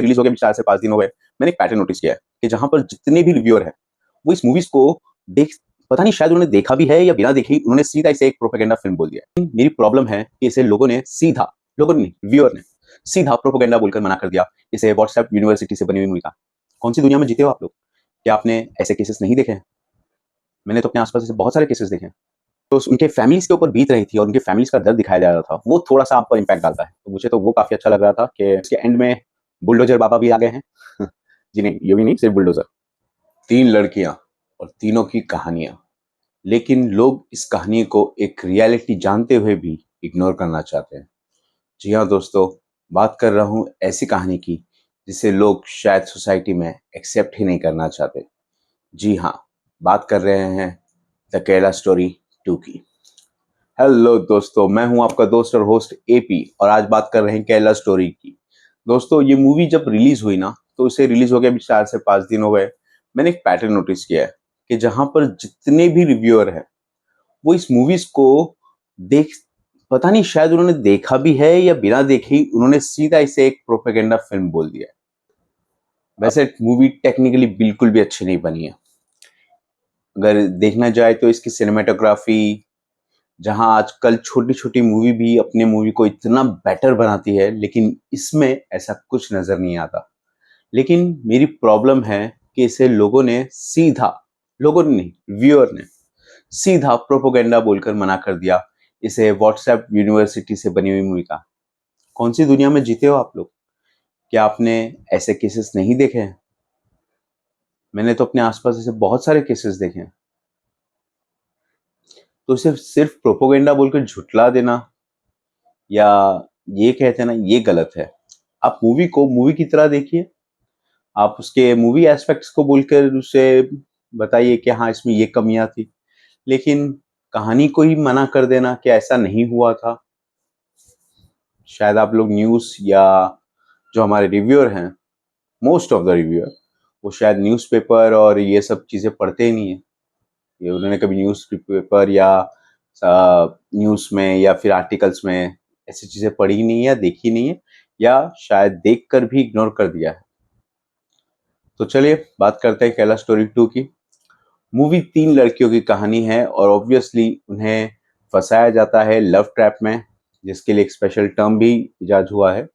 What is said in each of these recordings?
Release हो गया 4 से 5 दिन हो गए, मैंने एक पैटर्न नोटिस किया है कि जहां पर जितने भी रिव्यूअर हैं वो इस मूवीज को देख, पता नहीं शायद उन्होंने देखा भी है या बिना देखे उन्होंने सीधा इसे एक प्रोपेगेंडा फिल्म बोल दिया है। मेरी प्रॉब्लम है कि इसे लोगों ने रिव्यूअर ने सीधा प्रोपेगेंडा बोलकर मना कर दिया। इसे व्हाट्सएप यूनिवर्सिटी से बनी हुई मूवी का। कौन सी दुनिया में जीते हो आप लोग? क्या आपने ऐसे केसेस नहीं देखे हैं? मैंने तो अपने आसपास ऐसे बहुत सारे केसेस देखे हैं। तो उनके फैमिलीज के ऊपर बीत रही थी और उनके फैमिलीज का दर्द दिखाया जा रहा था, वो थोड़ा सा आप पर इम्पैक्ट डालता है। तो मुझे तो वो काफी अच्छा लग रहा था कि इसके एंड में बुलडोजर बाबा भी आ गए हैं। जी नहीं, ये भी नहीं, सिर्फ बुलडोजर। 3 लड़कियां और तीनों की कहानियां, लेकिन लोग इस कहानी को एक रियलिटी जानते हुए भी इग्नोर करना चाहते हैं। जी हाँ दोस्तों, बात कर रहा हूँ ऐसी कहानी की जिसे लोग शायद सोसाइटी में एक्सेप्ट ही नहीं करना चाहते। जी हाँ, बात कर रहे हैं द केरला स्टोरी 2 की। हेलो दोस्तों, मैं हूं आपका दोस्त और होस्ट एपी और आज बात कर रहे हैं केरला स्टोरी की। दोस्तों, ये मूवी जब रिलीज हुई ना, तो इसे रिलीज हो गया अभी 4 से 5 दिन हो गए। मैंने एक पैटर्न नोटिस किया है कि जहां पर जितने भी रिव्यूअर हैं वो इस मूवीज को देख, पता नहीं शायद उन्होंने देखा भी है या बिना देखे ही उन्होंने सीधा इसे एक प्रोपेगेंडा फिल्म बोल दिया है। वैसे मूवी टेक्निकली बिल्कुल भी अच्छी नहीं बनी है। अगर देखना जाए तो इसकी सिनेमेटोग्राफी, जहां आजकल छोटी छोटी मूवी भी अपने मूवी को इतना बेटर बनाती है, लेकिन इसमें ऐसा कुछ नजर नहीं आता। लेकिन मेरी प्रॉब्लम है कि इसे लोगों ने नहीं, व्यूअर ने सीधा प्रोपोगेंडा बोलकर मना कर दिया। इसे व्हाट्सएप यूनिवर्सिटी से बनी हुई मूवी का। कौन सी दुनिया में जीते हो आप लोग? क्या आपने ऐसे केसेस नहीं देखे हैं? मैंने तो अपने आसपास ऐसे बहुत सारे केसेस देखे हैं। तो इसे सिर्फ प्रोपोगेंडा बोलकर झुटला देना या ये कहते हैं ना, ये गलत है। आप मूवी को मूवी की तरह देखिए, आप उसके मूवी एस्पेक्ट्स को बोलकर उसे बताइए कि हाँ इसमें ये कमियां थी, लेकिन कहानी को ही मना कर देना कि ऐसा नहीं हुआ था। शायद आप लोग न्यूज़ या जो हमारे रिव्यूअर हैं, मोस्ट ऑफ द रिव्यूअर, वो शायद न्यूज़पेपर और ये सब चीज़ें पढ़ते ही नहीं है। ये उन्होंने कभी न्यूज़पेपर या न्यूज़ में या फिर आर्टिकल्स में ऐसी चीज़ें पढ़ी नहीं है, देखी नहीं है, या शायद देखकर भी इग्नोर कर दिया है। तो चलिए बात करते हैं केरला स्टोरी 2 की। मूवी 3 लड़कियों की कहानी है और ऑब्वियसली उन्हें फंसाया जाता है लव ट्रैप में, जिसके लिए एक स्पेशल टर्म भी इजाद हुआ है,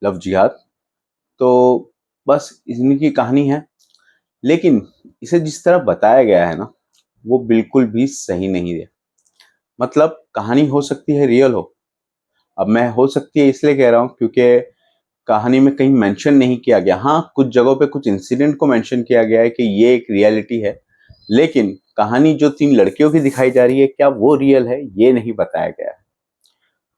लव जिहाद। तो बस इनकी कहानी है, लेकिन इसे जिस तरह बताया गया है ना, वो बिल्कुल भी सही नहीं है। मतलब कहानी हो सकती है रियल हो, अब मैं हो सकती है इसलिए कह रहा हूँ क्योंकि कहानी में कहीं मेंशन नहीं किया गया। हाँ, कुछ जगहों पे कुछ इंसिडेंट को मेंशन किया गया है कि ये एक रियलिटी है, लेकिन कहानी जो 3 लड़कियों की दिखाई जा रही है, क्या वो रियल है, ये नहीं बताया गया है।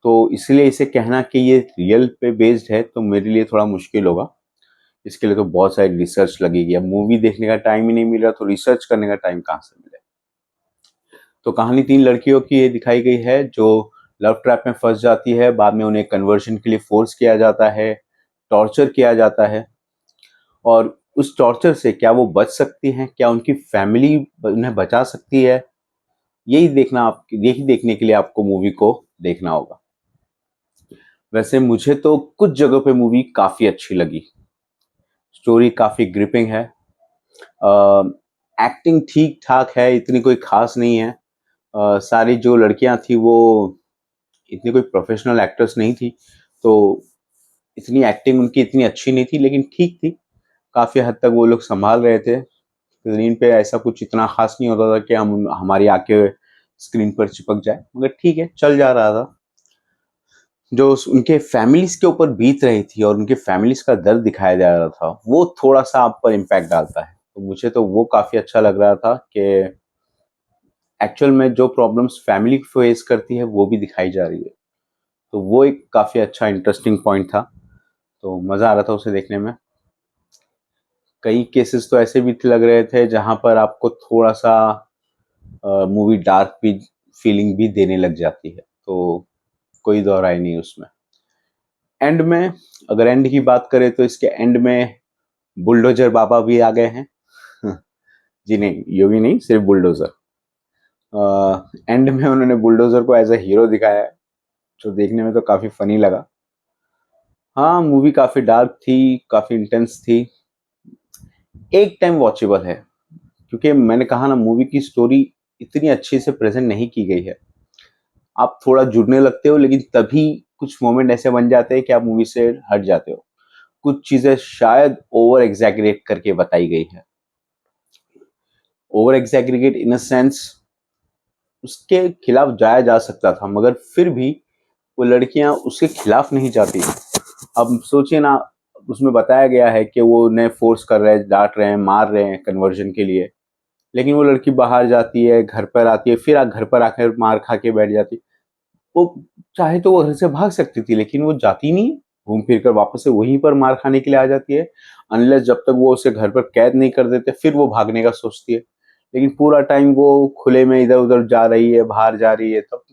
तो इसलिए इसे कहना कि ये रियल पे बेस्ड है तो मेरे लिए थोड़ा मुश्किल होगा। इसके लिए तो बहुत सारी रिसर्च लगेगी। अब मूवी देखने का टाइम ही नहीं मिल रहा तो रिसर्च करने का टाइम कहाँ से मिले। तो कहानी 3 लड़कियों की ये दिखाई गई है जो लव ट्रैप में फंस जाती है, बाद में उन्हें कन्वर्शन के लिए फोर्स किया जाता है, टॉर्चर किया जाता है, और उस टॉर्चर से क्या वो बच सकती हैं, क्या उनकी फैमिली उन्हें बचा सकती है, यही देखने के लिए आपको मूवी को देखना होगा। वैसे मुझे तो कुछ जगह पे मूवी काफी अच्छी लगी, स्टोरी काफी ग्रिपिंग है, एक्टिंग ठीक ठाक है, इतनी कोई खास नहीं है। सारी जो लड़कियां थी वो इतनी कोई प्रोफेशनल एक्ट्रेस नहीं थी, तो इतनी एक्टिंग उनकी इतनी अच्छी नहीं थी, लेकिन ठीक थी। काफी हद तक वो लोग संभाल रहे थे। स्क्रीन पे ऐसा कुछ इतना खास नहीं होता था कि हम हमारी आंखें स्क्रीन पर चिपक जाए, मगर ठीक है, चल जा रहा था। जो उनके फैमिलीज के ऊपर बीत रही थी और उनके फैमिलीज का दर्द दिखाया जा रहा था, वो थोड़ा सा आप पर इम्पैक्ट डालता है। तो मुझे तो वो काफी अच्छा लग रहा था कि एक्चुअल में जो प्रॉब्लम्स फैमिली फेस करती है वो भी दिखाई जा रही है। तो वो एक काफी अच्छा इंटरेस्टिंग पॉइंट था, तो मजा आ रहा था उसे देखने में। कई केसेस तो ऐसे भी लग रहे थे जहां पर आपको थोड़ा सा मूवी डार्क भी फीलिंग भी देने लग जाती है, तो कोई दो राय नहीं उसमें। एंड में, अगर एंड की बात करें तो इसके एंड में बुलडोजर बाबा भी आ गए हैं। जी नहीं, योगी नहीं, सिर्फ बुलडोजर। एंड में उन्होंने बुलडोजर को एज अ हीरो दिखाया है, जो देखने में तो काफी फनी लगा। हाँ, मूवी काफी डार्क थी, काफी इंटेंस थी, एक टाइम वॉचेबल है, क्योंकि मैंने कहा ना, मूवी की स्टोरी इतनी अच्छे से प्रेजेंट नहीं की गई है। आप थोड़ा जुड़ने लगते हो, लेकिन तभी कुछ मोमेंट ऐसे बन जाते हैं कि आप मूवी से हट जाते हो। कुछ चीजें शायद ओवर एग्जैगरेट करके बताई गई है। Over exaggerate in a sense, उसके खिलाफ जाया जा सकता था, मगर फिर भी वो लड़कियां उसके खिलाफ नहीं जाती। अब सोचिए ना, उसमें बताया गया है कि वो उन्हें फोर्स कर रहे हैं, डांट रहे हैं, मार रहे हैं कन्वर्जन के लिए, लेकिन वो लड़की बाहर जाती है, घर पर आती है, फिर घर पर आकर मार खा के बैठ जाती। वो चाहे तो वो घर से भाग सकती थी, लेकिन वो जाती नहीं, घूम फिर कर वापस से वहीं पर मार खाने के लिए आ जाती है। अनलेस जब तक वो उसे घर पर कैद नहीं कर देते, फिर वो भागने का सोचती है। लेकिन पूरा टाइम वो खुले में इधर उधर जा रही है, बाहर जा रही है, तब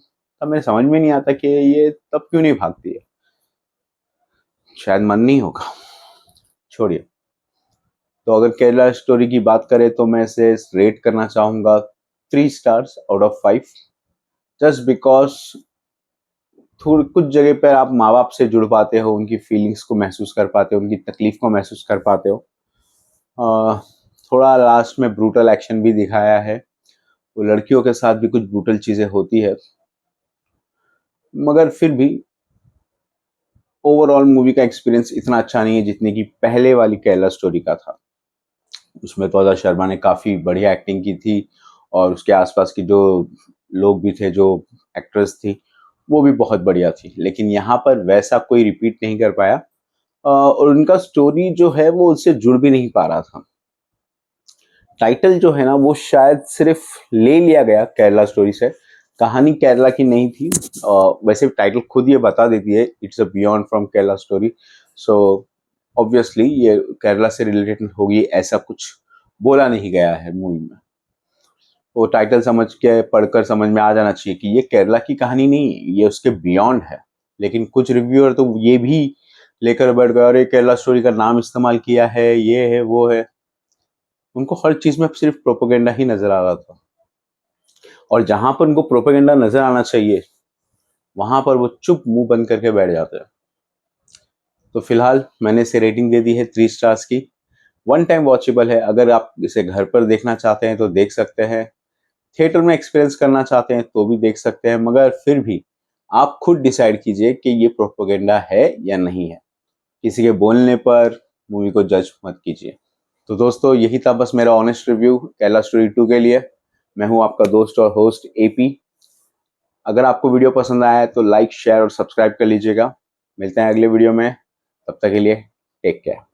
तब मेरे समझ में नहीं आता कि ये तब क्यों नहीं भागती है। शायद मन नहीं होगा, छोड़िए। तो अगर केरला स्टोरी की बात करें तो मैं इसे रेट करना चाहूंगा 3 stars out of 5। Just because थोड़ी कुछ जगह पर आप माँ बाप से जुड़ पाते हो, उनकी फीलिंग्स को महसूस कर पाते हो, उनकी तकलीफ को महसूस कर पाते हो। अ, थोड़ा लास्ट में ब्रूटल एक्शन भी दिखाया है, वो लड़कियों के साथ भी कुछ ब्रूटल चीजें होती है, मगर फिर भी ओवरऑल मूवी का एक्सपीरियंस इतना अच्छा नहीं है जितनी कि पहले वाली केरला स्टोरी का था। उसमें तो शर्मा ने काफी बढ़िया एक्टिंग की थी, और उसके आसपास की जो लोग भी थे, जो एक्ट्रेस थी, वो भी बहुत बढ़िया थी। लेकिन यहाँ पर वैसा कोई रिपीट नहीं कर पाया, और उनका स्टोरी जो है वो उससे जुड़ भी नहीं पा रहा था। टाइटल जो है ना, वो शायद सिर्फ ले लिया गया केरला स्टोरी से, कहानी केरला की नहीं थी। वैसे टाइटल खुद ये बता देती है, it's a beyond from Kerala story. So obviously ये केरला से रिलेटेड होगी, ऐसा कुछ बोला नहीं गया है मूवी में। वो टाइटल समझ के पढ़कर समझ में आ जाना चाहिए कि ये केरला की कहानी नहीं, ये उसके बियॉन्ड है। लेकिन कुछ रिव्यूअर तो ये भी लेकर बैठ गए, और ये केरला स्टोरी का नाम इस्तेमाल किया है, ये है वो है। उनको हर चीज में सिर्फ प्रोपोगेंडा ही नजर आ रहा था, और जहां पर उनको प्रोपेगेंडा नजर आना चाहिए, वहां पर वो चुप मुंह बंद करके बैठ जाते हैं। तो फिलहाल मैंने इसे रेटिंग दे दी है 3 स्टार्स की। वन टाइम वॉचेबल है, अगर आप इसे घर पर देखना चाहते हैं तो देख सकते हैं, थिएटर में एक्सपीरियंस करना चाहते हैं तो भी देख सकते हैं, मगर फिर भी आप खुद डिसाइड कीजिए कि ये प्रोपेगेंडा है या नहीं है। किसी के बोलने पर मूवी को जज मत कीजिए। तो दोस्तों, यही था बस मेरा ऑनेस्ट रिव्यू केरला स्टोरी 2 के लिए। मैं हूं आपका दोस्त और होस्ट एपी। अगर आपको वीडियो पसंद आया है तो लाइक, शेयर और सब्सक्राइब कर लीजिएगा। मिलते हैं अगले वीडियो में, तब तक के लिए टेक केयर।